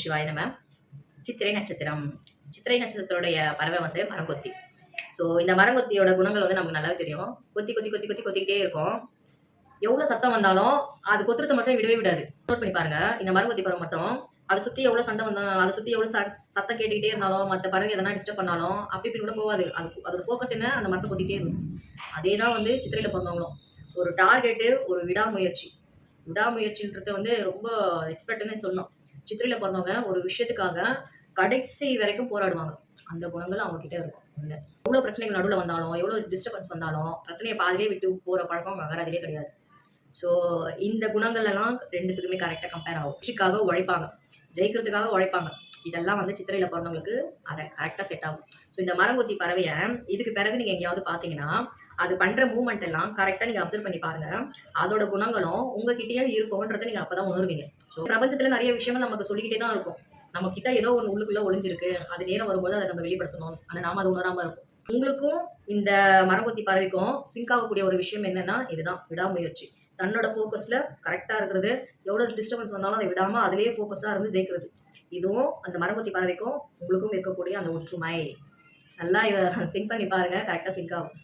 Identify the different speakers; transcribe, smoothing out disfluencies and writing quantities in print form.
Speaker 1: சிவாய நம. சித்திரை நட்சத்திரம். சித்திரை நட்சத்திரத்துடைய பறவை வந்து மரங்கொத்தி. ஸோ இந்த மரங்கொத்தியோட குணங்கள் வந்து நமக்கு நல்லாவே தெரியும். கொத்தி கொத்தி கொத்தி கொத்தி கொத்திக்கிட்டே இருக்கும். எவ்வளோ சத்தம் வந்தாலும் அது கொத்துறதை மட்டும் விடவே விடாது. நோட் பண்ணி பாருங்க. இந்த மரங்கொத்தி பறவை மட்டும் அதை சுற்றி எவ்வளோ சண்டை வந்தாலும், அதை சுற்றி எவ்வளோ சத்தம் கேட்டுக்கிட்டே இருந்தாலும், மற்ற பறவை எதனா டிஸ்டர்ப் பண்ணாலும் அப்படி இப்படி கூட போகாது. அதோட ஃபோக்கஸ் என்ன, அந்த மரத்தை கொத்திக்கிட்டே இருக்கும். அதே தான் வந்து சித்திரையில் பிறந்தவங்களும். ஒரு டார்கெட்டு, ஒரு விடாமுயற்சி. விடாமுயற்சின்றது வந்து ரொம்ப எக்ஸ்பர்ட்னே சொல்லணும். சித்திரையில் பிறந்தவங்க ஒரு விஷயத்துக்காக கடைசி வரைக்கும் போராடுவாங்க. அந்த குணங்கள் அவங்க கிட்ட இருக்கும். எவ்வளோ பிரச்சனைகள் நடுவில் வந்தாலும், எவ்வளோ டிஸ்டர்பன்ஸ் வந்தாலும் பிரச்சனையை பாதிலே விட்டு போகிற பழக்கம் வராதே கிடையாது. ஸோ இந்த குணங்கள் எல்லாம் ரெண்டுத்துக்குமே கரெக்டாக கம்பேர் ஆகும். வெற்றிக்காக உழைப்பாங்க, ஜெயிக்கிறதுக்காக உழைப்பாங்க. இதெல்லாம் வந்து சித்திரையில் பிறந்தவங்களுக்கு அதை கரெக்டாக செட் ஆகும். ஸோ இந்த மரங்கொத்தி பறவையை இதுக்கு பிறகு நீங்கள் எங்கேயாவது பார்த்தீங்கன்னா அது பண்ணுற மூவ்மெண்ட் எல்லாம் கரெக்டாக நீங்கள் அப்சர்வ் பண்ணி பாருங்கள். அதோட குணங்களும் உங்ககிட்டயும் இருக்கும்ன்றதை நீங்கள் அப்போ தான் உணர்வீங்க. ஸோ பிரபஞ்சத்தில் நிறைய விஷயங்கள் நமக்கு சொல்லிக்கிட்டே தான் இருக்கும். நம்ம கிட்ட ஏதோ ஒன்று உள்ளுக்குள்ளே ஒளிஞ்சிருக்கு, அது நேரம் வரும்போது அதை நம்ம வெளிப்படுத்தணும். ஆனால் நாம அதை உணராமல் இருக்கும். உங்களுக்கும் இந்த மரங்கொத்தி பறவைக்கும் சிங்க் ஆகக்கூடிய ஒரு விஷயம் என்னன்னா இதுதான், விடாமுயற்சி. தன்னோட ஃபோக்கஸில் கரெக்டாக இருக்கிறது. எவ்வளோ டிஸ்டர்பன்ஸ் வந்தாலும் அதை விடாமல் அதிலேயே ஃபோக்கஸாக இருந்து ஜெயிக்கிறது. இதுவும் அந்த மரங்கொத்தி பறவைக்கும் உங்களுக்கும் இருக்கக்கூடிய அந்த ஒற்றுமை. நல்லா திங்க் பண்ணி பாருங்கள், கரெக்டாக சிங்க் ஆகும்.